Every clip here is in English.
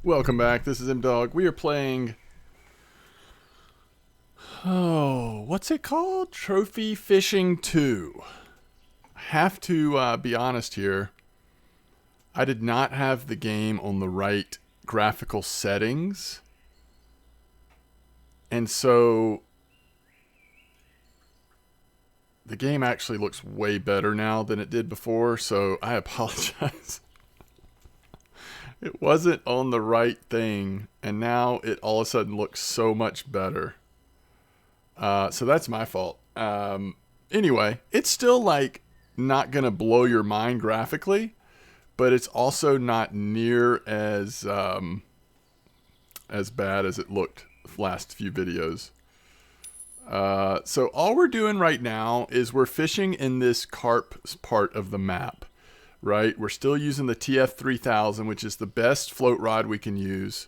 Welcome back. This is M-Dog. We are playing... Oh, what's it called? Trophy Fishing 2. I have to be honest here. I did not have the game on the right graphical settings. And so... the game actually looks way better now than it did before, so I apologize. It wasn't on the right thing, and now it all of a sudden looks so much better. So that's my fault. Anyway, it's still like not gonna blow your mind graphically, but it's also not near as bad as it looked the last few videos. So all we're doing right now is we're fishing in this carp part of the map. Right, we're still using the TF3000, which is the best float rod we can use.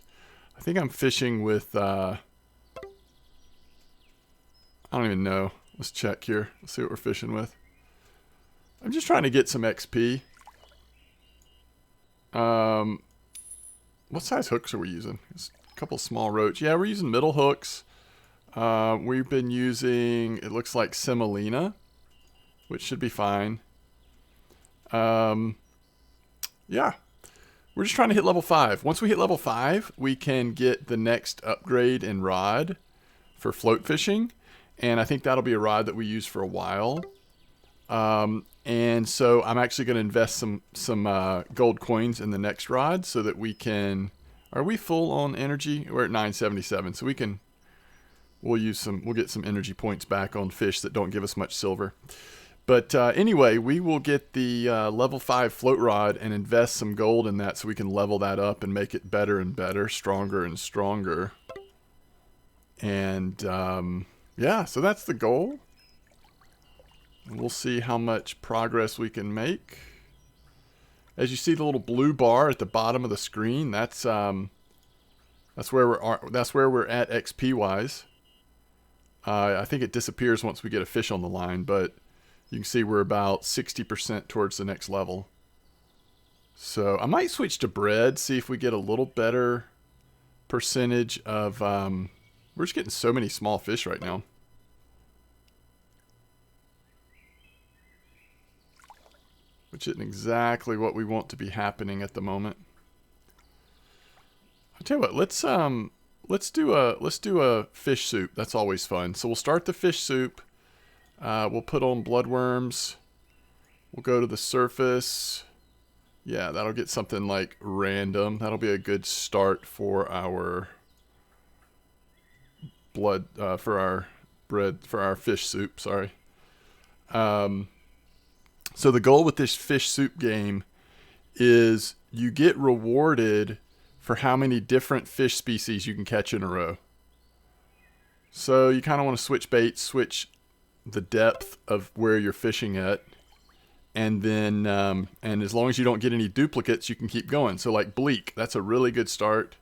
I think I'm fishing with, I don't even know. Let's check here. Let's see what we're fishing with. I'm just trying to get some XP. What size hooks are we using? It's a couple small roach. Yeah, we're using middle hooks. We've been using, it looks like semolina, which should be fine. Yeah, we're just trying to hit level 5. Once we hit level 5, we can get the next upgrade in rod for float fishing. And I think that'll be a rod that we use for a while. And so I'm actually going to invest some gold coins in the next rod so that we can, are we full on energy? We're at 977. So we'll get some energy points back on fish that don't give us much silver. But anyway, we will get the level 5 float rod and invest some gold in that so we can level that up and make it better and better, stronger and stronger. And yeah, so that's the goal. We'll see how much progress we can make. As you see the little blue bar at the bottom of the screen, that's where we're at XP wise. I think it disappears once we get a fish on the line, but you can see we're about 60% towards the next level. So I might switch to bread, see if we get a little better percentage of... we're just getting so many small fish right now. Which isn't exactly what we want to be happening at the moment. I'll tell you what, let's do a fish soup. That's always fun. So we'll start the fish soup. We'll put on bloodworms. We'll go to the surface. Yeah, that'll get something like random. That'll be a good start for our for our fish soup, sorry. So the goal with this fish soup game is you get rewarded for how many different fish species you can catch in a row. So you kind of want to switch baits, switch the depth of where you're fishing at, and then and as long as you don't get any duplicates, you can keep going. So like bleak, that's a really good start.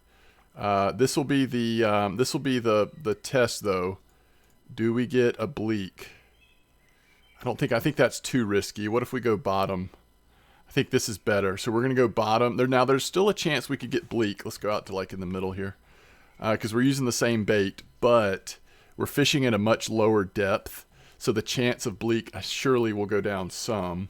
This will be the test though. Do we get a bleak? I think that's too risky. What if we go bottom? I think this is better. So we're gonna go bottom. There's still a chance we could get bleak. Let's go out to like in the middle here, because we're using the same bait, but we're fishing at a much lower depth. So the chance of bleak surely will go down some.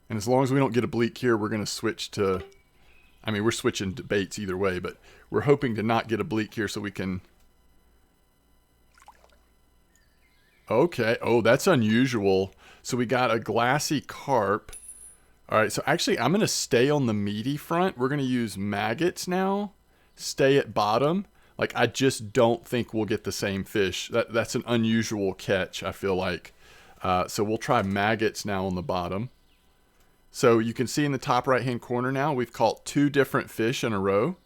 And as long as we don't get a bleak here, we're going to switch to... I mean, we're switching to baits either way, but we're hoping to not get a bleak here so we can... Okay. Oh, that's unusual. So we got a glassy carp. All right, so actually I'm going to stay on the meaty front. We're going to use maggots now. Stay at bottom. Like, I just don't think we'll get the same fish. That's an unusual catch, I feel like. So we'll try maggots now on the bottom. So you can see in the top right-hand corner now, we've caught 2 different fish in a row.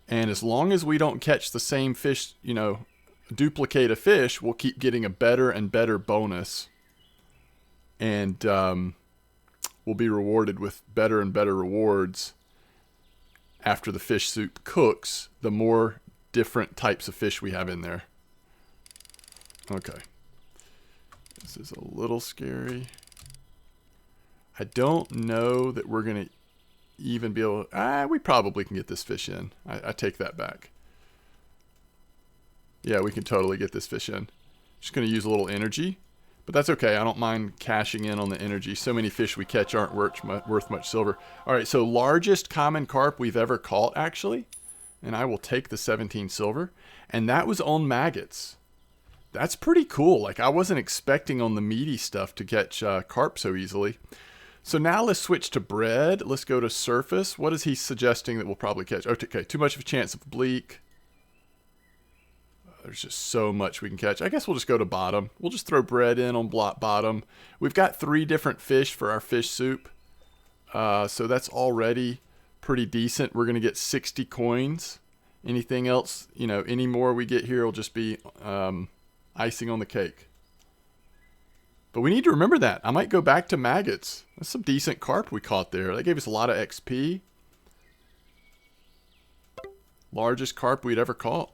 And as long as we don't catch the same fish, duplicate a fish, we'll keep getting a better and better bonus. And we'll be rewarded with better and better rewards after the fish soup cooks. The more different types of fish we have in there. Okay. This is a little scary. I don't know that we're going to even be able to... we probably can get this fish in. I take that back. Yeah, we can totally get this fish in. Just going to use a little energy. But that's okay. I don't mind cashing in on the energy. So many fish we catch aren't worth much silver. All right, so largest common carp we've ever caught, actually. And I will take the 17 silver. And that was on maggots. That's pretty cool. Like, I wasn't expecting on the meaty stuff to catch carp so easily. So now let's switch to bread. Let's go to surface. What is he suggesting that we'll probably catch? Okay, too much of a chance of bleak. There's just so much we can catch. I guess we'll just go to bottom. We'll just throw bread in on bottom. We've got 3 different fish for our fish soup. So that's already pretty decent. We're going to get 60 coins. Anything else, you know, any more we get here will just be icing on the cake. But we need to remember that. I might go back to maggots. That's some decent carp we caught there. That gave us a lot of XP. Largest carp we'd ever caught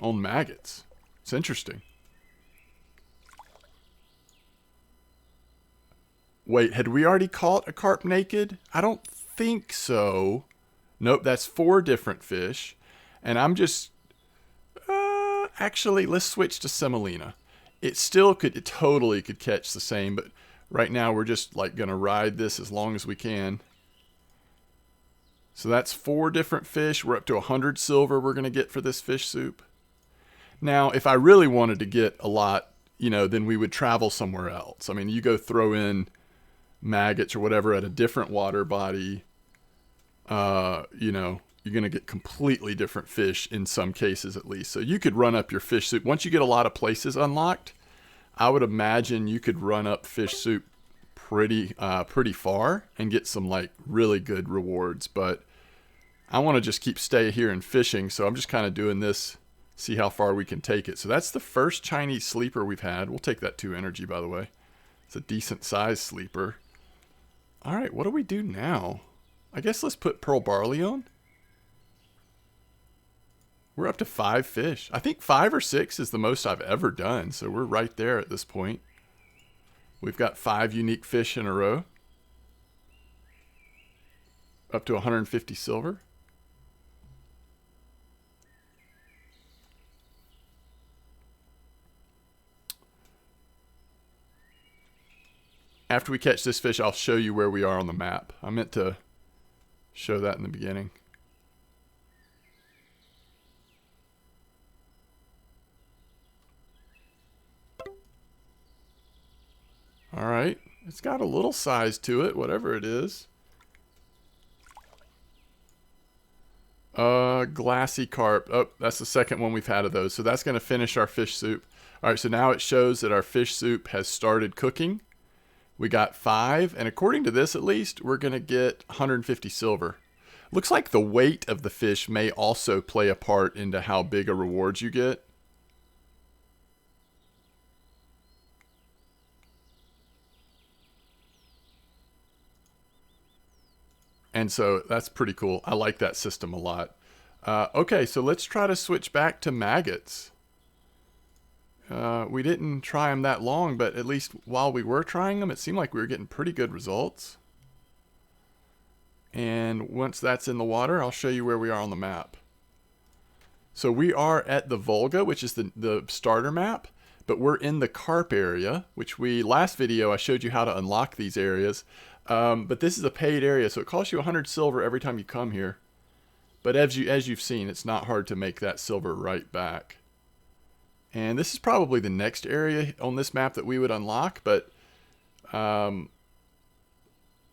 on maggots. It's interesting. Wait, had we already caught a carp naked? I don't think so. Nope, that's 4 different fish. And I'm just... actually, let's switch to semolina. It totally could catch the same, but right now we're just like going to ride this as long as we can. So that's 4 different fish. We're up to 100 silver we're going to get for this fish soup. Now, if I really wanted to get a lot, you know, then we would travel somewhere else. I mean, you go throw in maggots or whatever at a different water body, you know, you're going to get completely different fish in some cases at least. So you could run up your fish soup. Once you get a lot of places unlocked, I would imagine you could run up fish soup pretty far and get some like really good rewards. But I want to just stay here in fishing. So I'm just kind of doing this, see how far we can take it. So that's the first Chinese sleeper we've had. We'll take that 2 energy, by the way. It's a decent sized sleeper. All right, what do we do now? I guess let's put pearl barley on. We're up to 5 fish. I think 5 or 6 is the most I've ever done. So we're right there at this point. We've got 5 unique fish in a row. Up to 150 silver. After we catch this fish, I'll show you where we are on the map. I meant to show that in the beginning. All right, it's got a little size to it, whatever it is. Glassy Carp. Oh, that's the second one we've had of those. So that's going to finish our fish soup. All right, so now it shows that our fish soup has started cooking. We got 5, and according to this at least, we're going to get 150 silver. Looks like the weight of the fish may also play a part into how big a rewards you get. And so that's pretty cool. I like that system a lot. Okay, so let's try to switch back to maggots. We didn't try them that long, but at least while we were trying them, it seemed like we were getting pretty good results. And once that's in the water, I'll show you where we are on the map. So we are at the Volga, which is the starter map, but we're in the carp area, which last video I showed you how to unlock these areas. But this is a paid area, so it costs you 100 silver every time you come here. But as you've seen, it's not hard to make that silver right back. And this is probably the next area on this map that we would unlock, but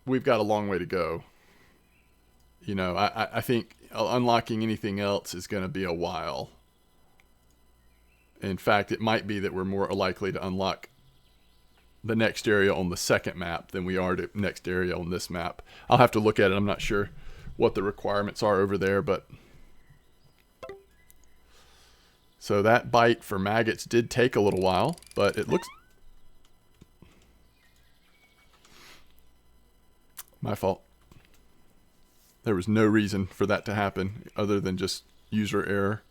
we've got a long way to go. You know, I think unlocking anything else is going to be a while. In fact, it might be that we're more likely to unlock the next area on the second map than we are the next area on this map. I'll have to look at it. I'm not sure what the requirements are over there, but... So that bite for maggots did take a little while, but it looks... My fault. There was no reason for that to happen other than just user error.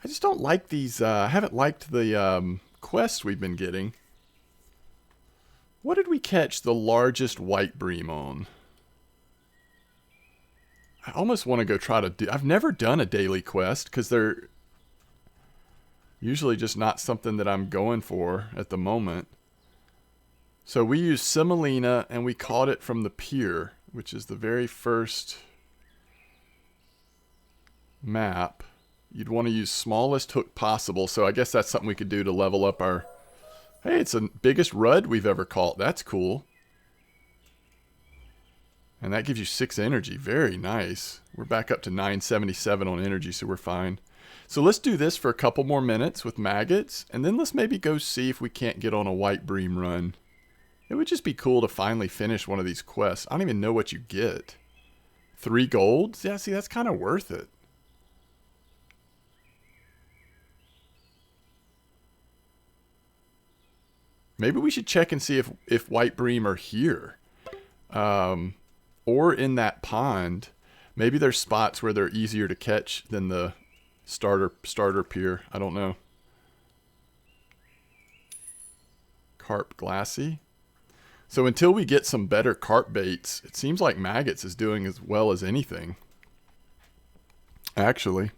I just don't like these. I haven't liked the quests we've been getting. What did we catch the largest white bream on? I almost want to go try to do... I've never done a daily quest because they're usually just not something that I'm going for at the moment. So we used semolina and we caught it from the pier, which is the very first map. You'd want to use smallest hook possible. So I guess that's something we could do to level up our... Hey, it's the biggest rudd we've ever caught. That's cool. And that gives you 6 energy. Very nice. We're back up to 977 on energy, so we're fine. So let's do this for a couple more minutes with maggots. And then let's maybe go see if we can't get on a white bream run. It would just be cool to finally finish one of these quests. I don't even know what you get. 3 golds? Yeah, see, that's kind of worth it. Maybe we should check and see if white bream are here. Or in that pond. Maybe there's spots where they're easier to catch than the starter pier. I don't know. Carp Glassy. So until we get some better carp baits, it seems like maggots is doing as well as anything. Actually.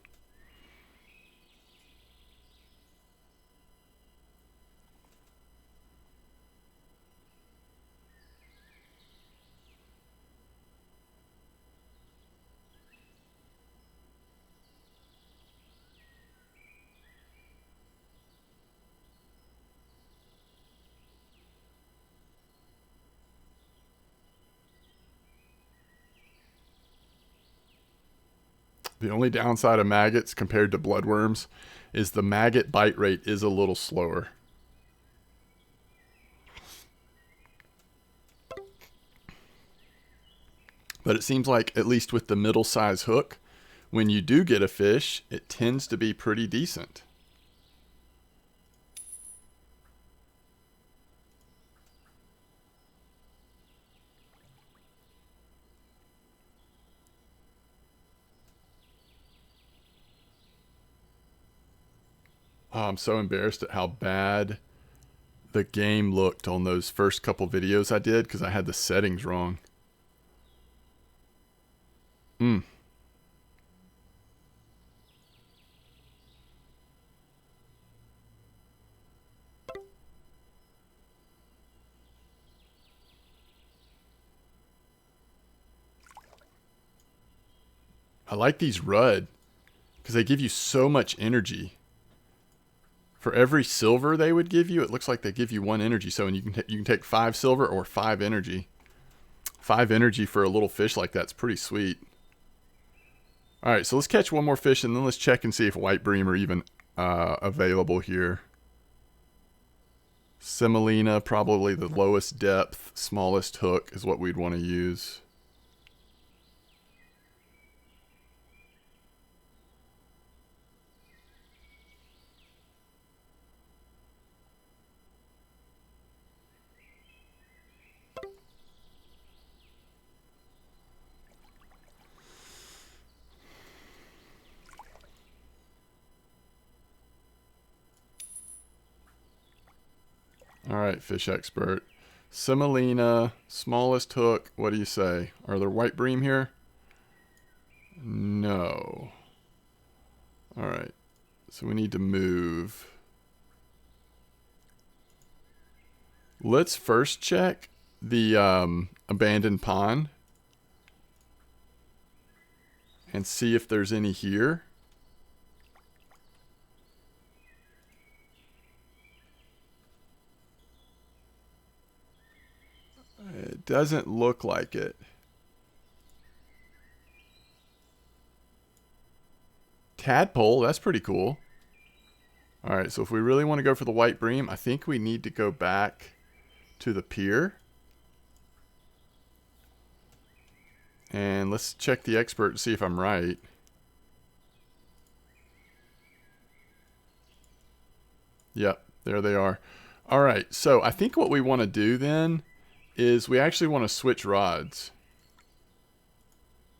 The only downside of maggots compared to bloodworms is the maggot bite rate is a little slower. But it seems like, at least with the middle size hook, when you do get a fish, it tends to be pretty decent. Oh, I'm so embarrassed at how bad the game looked on those first couple videos I did because I had the settings wrong. I like these rudd because they give you so much energy. For every silver they would give you, it looks like they give you 1 energy. So you can take 5 silver or 5 energy. 5 energy for a little fish like that's pretty sweet. All right, so let's catch one more fish and then let's check and see if white bream are even available here. Semolina, probably the lowest depth, smallest hook is what we'd want to use. All right, fish expert. Semolina, smallest hook. What do you say? Are there white bream here? No. All right. So we need to move. Let's first check the abandoned pond and see if there's any here. It doesn't look like it. Tadpole, that's pretty cool. Alright, so if we really want to go for the white bream, I think we need to go back to the pier. And let's check the expert to see if I'm right. Yep, there they are. Alright, so I think what we want to do then is we actually want to switch rods.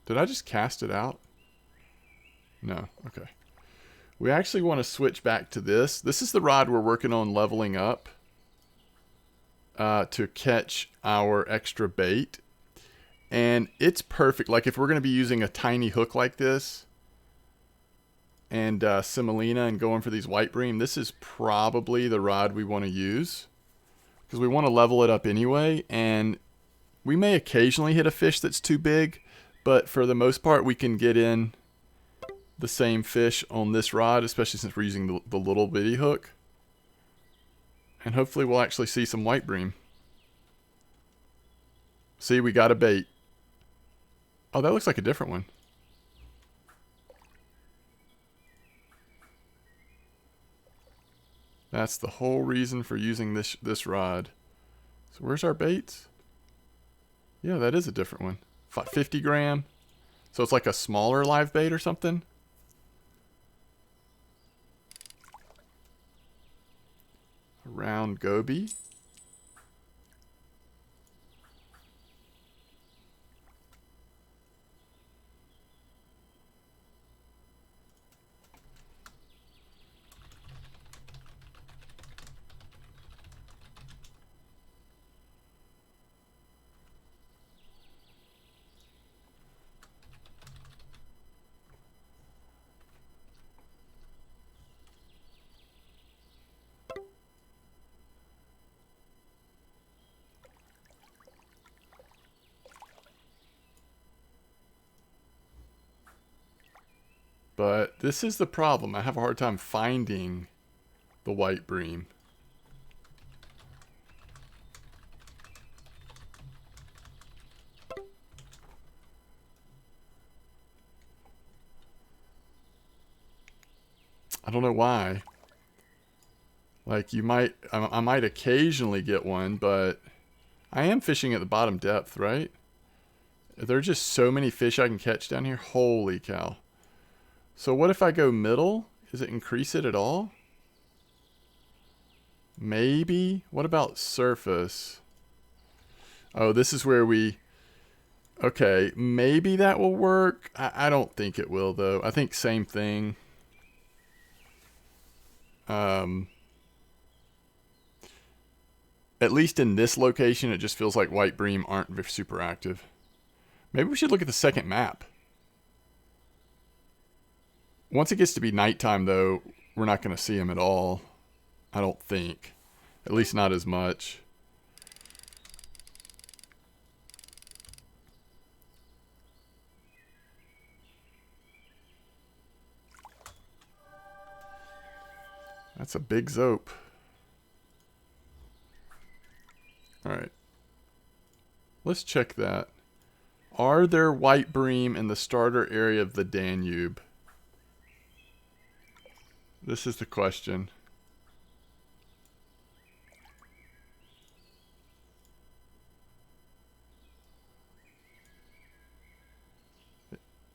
Did I just cast it out? No, okay. We actually want to switch back to this. This is the rod we're working on leveling up to catch our extra bait. And it's perfect. Like if we're going to be using a tiny hook like this and semolina and going for these white bream, this is probably the rod we want to use because we want to level it up anyway. And we may occasionally hit a fish that's too big, but for the most part we can get in the same fish on this rod, especially since we're using the little bitty hook. And hopefully we'll actually see some white bream. See, we got a bait. Oh, that looks like a different one. That's the whole reason for using this rod. So where's our baits? Yeah, that is a different one. 50 gram. So it's like a smaller live bait or something. A round goby. But this is the problem. I have a hard time finding the white bream. I don't know why. Like I might occasionally get one, but I am fishing at the bottom depth, right? There are just so many fish I can catch down here. Holy cow. So what if I go middle? Does it increase it at all? Maybe. What about surface? Oh, this is where we... Okay, maybe that will work. I don't think it will, though. I think same thing. At least in this location, it just feels like white bream aren't super active. Maybe we should look at the second map. Once it gets to be nighttime, though, we're not going to see them at all. I don't think. At least not as much. That's a big zope. Alright. Let's check that. Are there white bream in the starter area of the Danube? This is the question.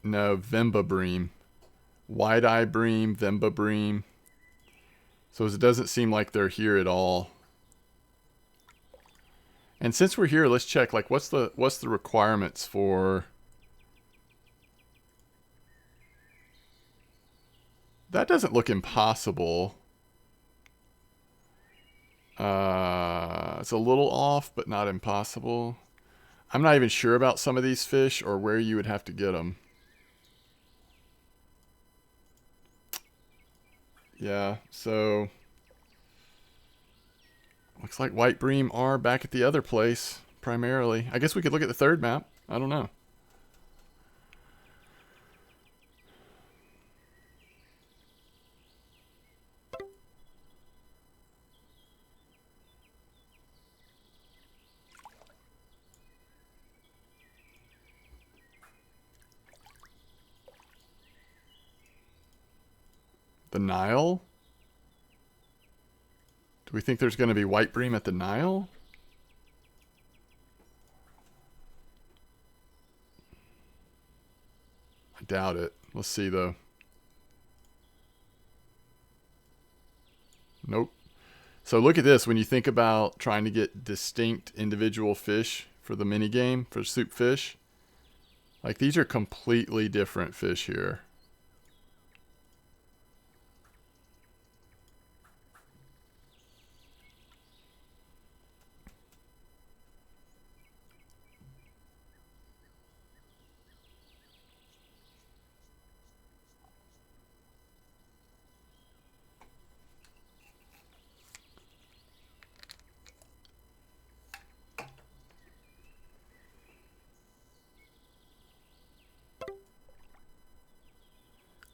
No, Vemba bream. White-eye bream, Vemba bream. So it doesn't seem like they're here at all. And since we're here, let's check, like, what's the requirements for... That doesn't look impossible. It's a little off, but not impossible. I'm not even sure about some of these fish or where you would have to get them. Yeah, so... Looks like white bream are back at the other place, primarily. I guess we could look at the third map. I don't know. The Nile? Do we think there's going to be white bream at the Nile? I doubt it. Let's see, though. Nope. So look at this. When you think about trying to get distinct individual fish for the mini game, for soup fish, like these are completely different fish here.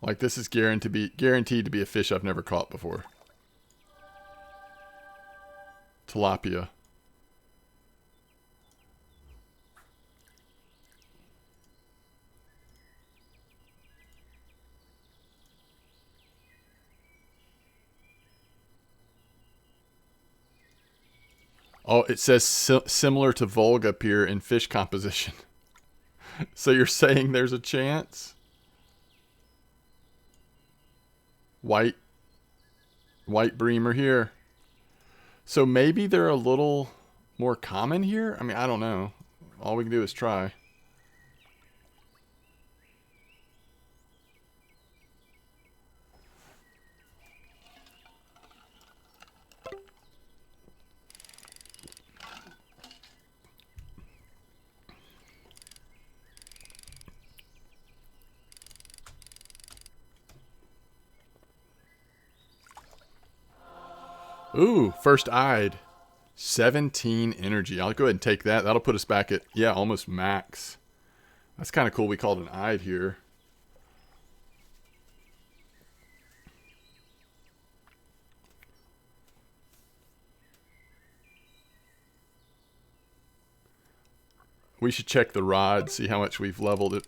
Like this is guaranteed to be a fish I've never caught before. Tilapia. Oh, it says similar to Volga pier in fish composition. So you're saying there's a chance? White breamer here. So maybe they're a little more common here? I mean, I don't know. All we can do is try. Ooh, first eyed. 17 energy. I'll go ahead and take that. That'll put us back at, yeah, almost max. That's kind of cool. We called an eyed here. We should check the rod, see how much we've leveled it.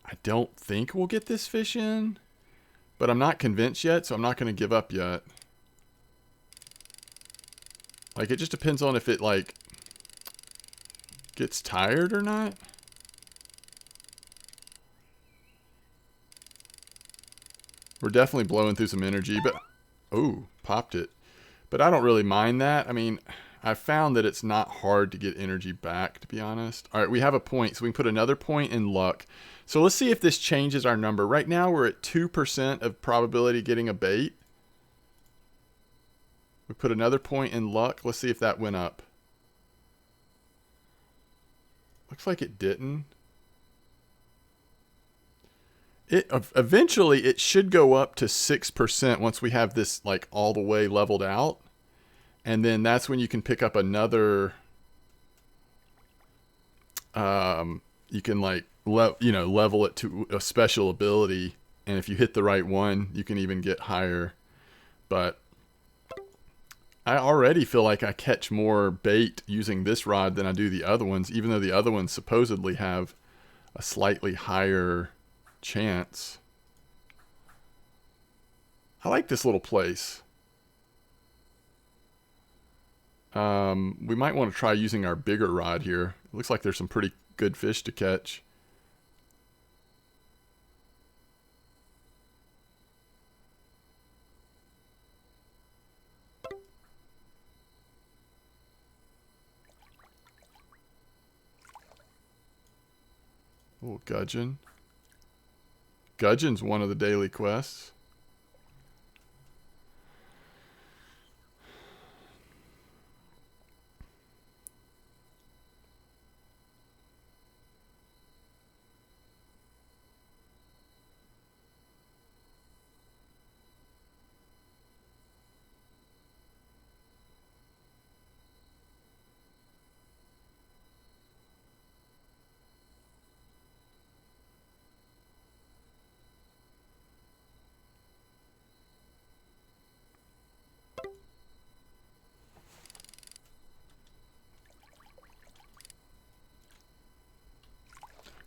I don't think we'll get this fish in, but I'm not convinced yet, so I'm not going to give up yet. Like, it just depends on if it, like, gets tired or not. We're definitely blowing through some energy, but... Oh, popped it. But I don't really mind that. I mean, I've found that it's not hard to get energy back, to be honest. All right, we have a point, so we can put another point in luck. So let's see if this changes our number. Right now, we're at 2% of probability getting a bait. We put another point in luck. Let's see if that went up. Looks like it didn't. Eventually, it should go up to 6% once we have this like all the way leveled out. And then that's when you can pick up another... you can like, level it to a special ability. And if you hit the right one, you can even get higher. But I already feel like I catch more bait using this rod than I do the other ones, even though the other ones supposedly have a slightly higher chance. I like this little place. We might want to try using our bigger rod here. It looks like there's some pretty good fish to catch. Oh, gudgeon. Gudgeon's one of the daily quests.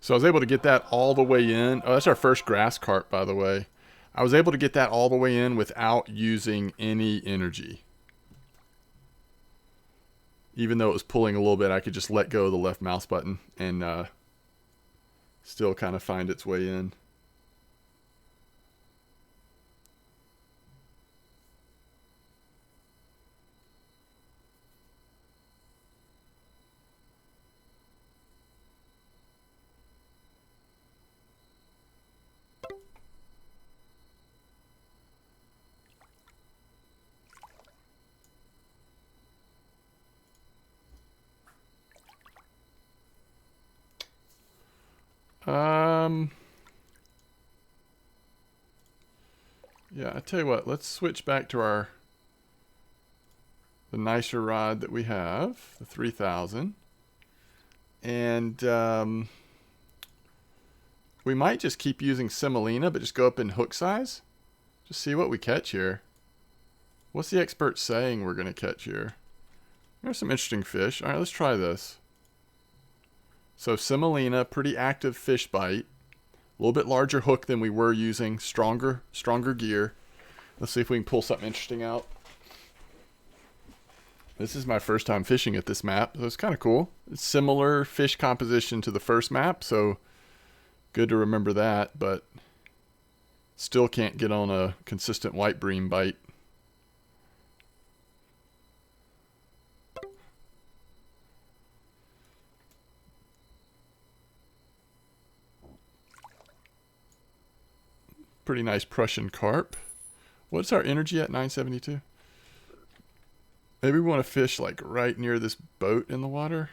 So I was able to get that all the way in. Oh, that's our first grass carp, by the way. I was able to get that all the way in without using any energy. Even though it was pulling a little bit, I could just let go of the left mouse button and still kind of find its way in. Yeah, I tell you what, let's switch back to the nicer rod that we have, the 3000. And we might just keep using semolina, but just go up in hook size. Just see what we catch here. What's the expert saying we're going to catch here? There's some interesting fish. All right, let's try this. So semolina, pretty active fish bite. A little bit larger hook than we were using. Stronger gear. Let's see if we can pull something interesting out. This is my first time fishing at this map, so it's kind of cool. It's similar fish composition to the first map, so good to remember that, but still can't get on a consistent white bream bite. Pretty nice Prussian Carp. What's our energy at? 972? Maybe we want to fish like right near this boat in the water.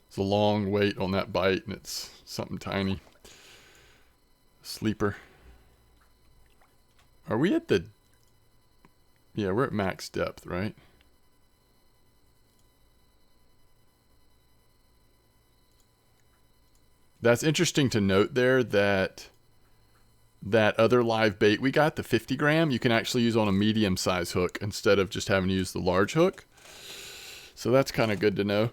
It's a long wait on that bite, and it's something tiny. Sleeper. Are we at the... Yeah, we're at max depth, right? That's interesting to note there that that other live bait we got, the 50 gram, you can actually use on a medium size hook instead of just having to use the large hook. So that's kind of good to know.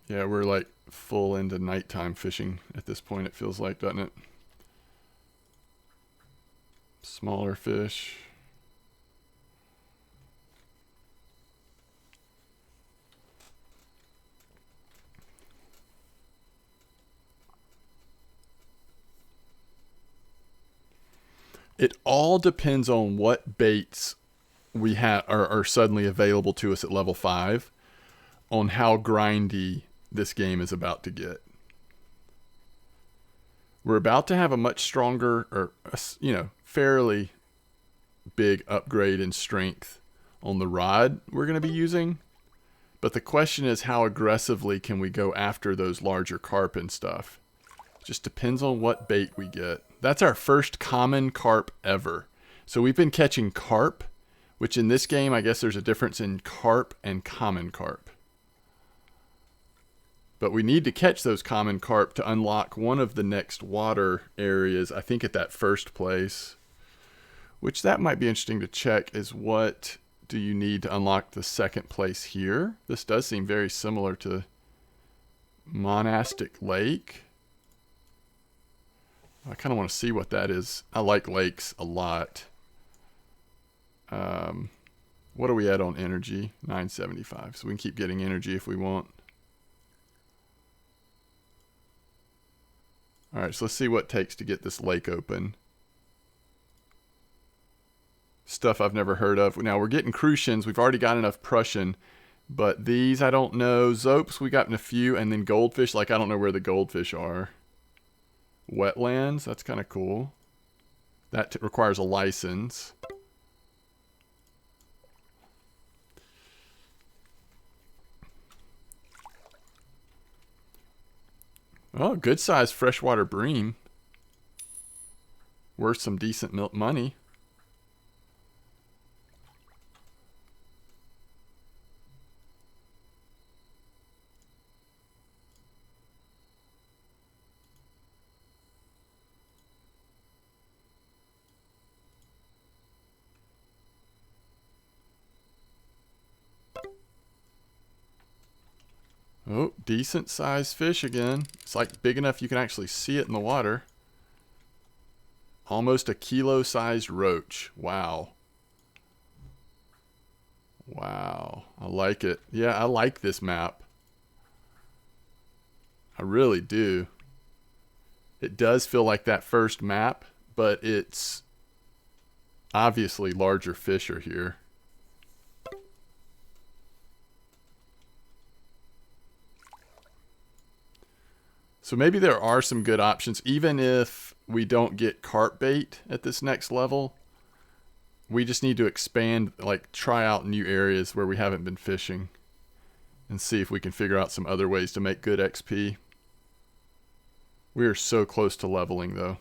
Yeah, we're like full into nighttime fishing at this point, it feels like, doesn't it? Smaller fish. It all depends on what baits we have are suddenly available to us at level 5 on how grindy this game is about to get. We're about to have a much stronger, or fairly big upgrade in strength on the rod we're going to be using. But the question is, how aggressively can we go after those larger carp and stuff? Just depends on what bait we get. That's our first common carp ever. So we've been catching carp, which in this game, I guess there's a difference in carp and common carp. But we need to catch those common carp to unlock one of the next water areas, I think at that first place. Which that might be interesting to check, is what do you need to unlock the second place here? This does seem very similar to Monastic Lake. I kind of want to see what that is. I like lakes a lot. What are we at on energy? 975. So we can keep getting energy if we want. Alright, so let's see what it takes to get this lake open. Stuff I've never heard of. Now we're getting Crucians. We've already got enough Prussian. But these, I don't know. Zopes, we got in a few. And then goldfish, like I don't know where the goldfish are. Wetlands, that's kind of cool. That requires a license. Oh, good sized freshwater bream. Worth some decent money. Oh, decent sized fish again. It's like big enough you can actually see it in the water. Almost a kilo sized roach. Wow. Wow. I like it. Yeah, I like this map. I really do. It does feel like that first map, but it's obviously larger fish are here. So maybe there are some good options, even if we don't get carp bait at this next level. We just need to expand, like try out new areas where we haven't been fishing and see if we can figure out some other ways to make good XP. We are so close to leveling though.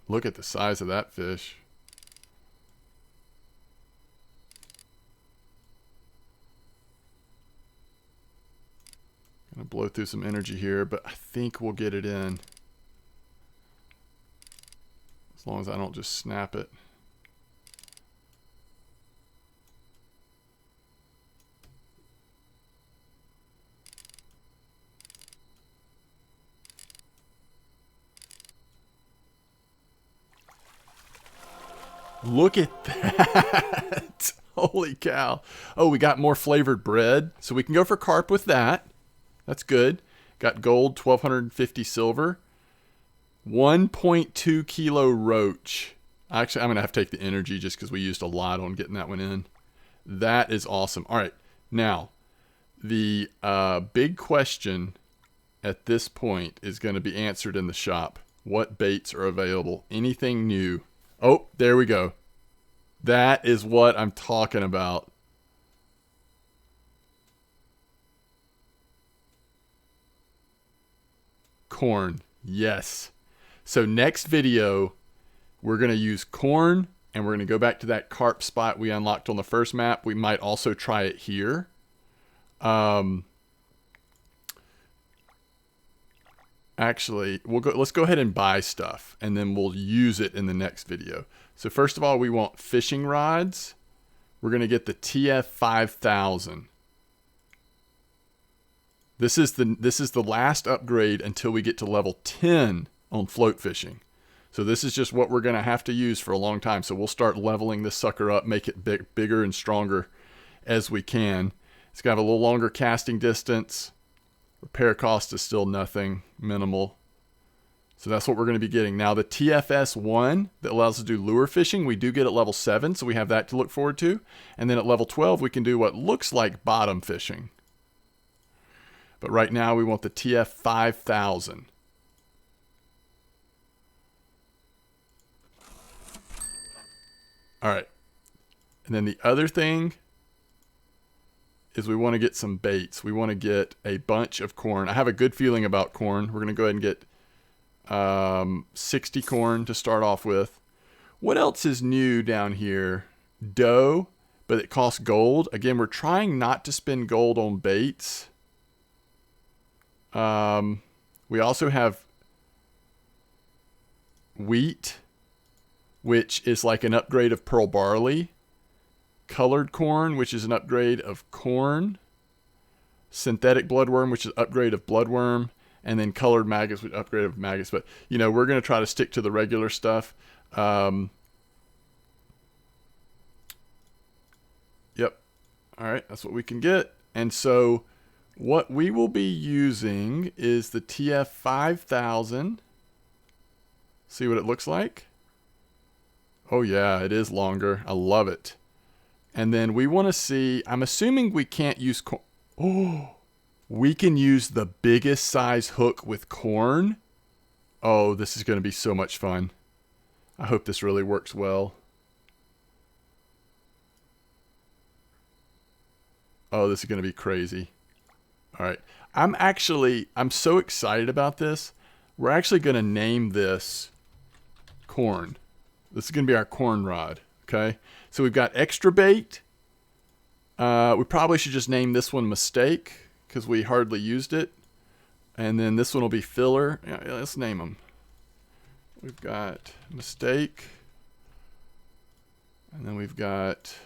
Look at the size of that fish. Gonna blow through some energy here, but I think we'll get it in. As long as I don't just snap it. Look at that. Holy cow. Oh, we got more flavored bread. So we can go for carp with that. That's good. Got gold, 1,250 silver. 1.2 kilo roach. Actually, I'm going to have to take the energy just because we used a lot on getting that one in. That is awesome. All right. Now, the big question at this point is going to be answered in the shop. What baits are available? Anything new? Oh, there we go. That is what I'm talking about. Corn. Yes. So next video, we're going to use corn, and we're going to go back to that carp spot we unlocked on the first map. We might also try it here. Actually, let's go ahead and buy stuff, and then we'll use it in the next video. So first of all, we want fishing rods. We're going to get the TF 5000. This is the last upgrade until we get to level 10 on float fishing. So this is just what we're going to have to use for a long time. So we'll start leveling this sucker up, make it bigger and stronger as we can. It's got a little longer casting distance. Repair cost is still nothing, minimal. So that's what we're going to be getting. Now the TFS1 that allows us to do lure fishing, we do get at level 7, so we have that to look forward to. And then at level 12, we can do what looks like bottom fishing. But right now we want the TF 5000. All right. And then the other thing is we want to get some baits. We want to get a bunch of corn. I have a good feeling about corn. We're going to go ahead and get 60 corn to start off with. What else is new down here? Dough, but it costs gold. Again, we're trying not to spend gold on baits. We also have wheat, which is like an upgrade of pearl barley. Colored corn, which is an upgrade of corn. Synthetic bloodworm, which is an upgrade of bloodworm. And then colored maggots, which is an upgrade of maggots. But, you know, we're going to try to stick to the regular stuff. Yep. All right, that's what we can get. And so what we will be using is the TF 5000. See what it looks like? Oh, yeah, it is longer. I love it. And then we want to see, I'm assuming we can't use corn. Oh, we can use the biggest size hook with corn. Oh, this is going to be so much fun. I hope this really works well. Oh, this is going to be crazy. All right. I'm so excited about this. We're actually going to name this corn. This is going to be our corn rod. Okay. So we've got extra bait. We probably should just name this one mistake because we hardly used it. And then this one will be filler. Yeah, let's name them. We've got mistake. And then we've got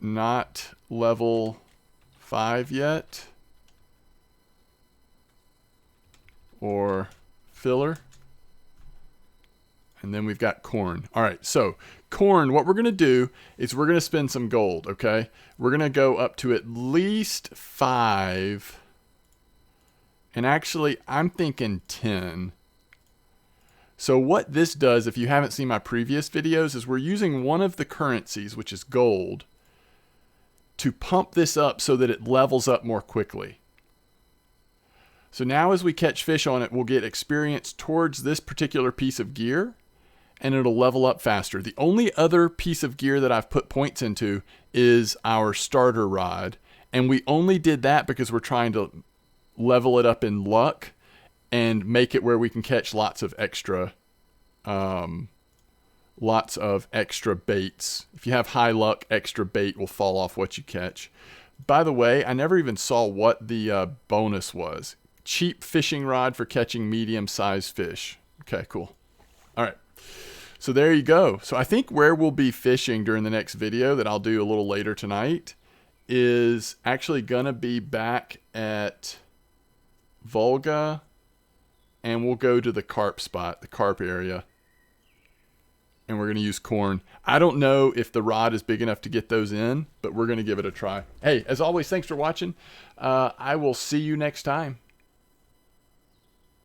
not level 5 yet. Or filler. And then we've got corn. All right, so corn, what we're going to do is we're going to spend some gold, okay? We're going to go up to at least 5. And actually, I'm thinking 10. So what this does, if you haven't seen my previous videos, is we're using one of the currencies, which is gold, to pump this up so that it levels up more quickly. So now as we catch fish on it, we'll get experience towards this particular piece of gear, and it'll level up faster. The only other piece of gear that I've put points into is our starter rod. And we only did that because we're trying to level it up in luck and make it where we can catch lots of extra baits. If you have high luck, extra bait will fall off what you catch. By the way, I never even saw what the bonus was. Cheap fishing rod for catching medium-sized fish. Okay, cool. All right. So there you go. So I think where we'll be fishing during the next video that I'll do a little later tonight is actually going to be back at Volga, and we'll go to the carp spot, the carp area, and we're going to use corn. I don't know if the rod is big enough to get those in, but we're going to give it a try. Hey, as always, thanks for watching. I will see you next time.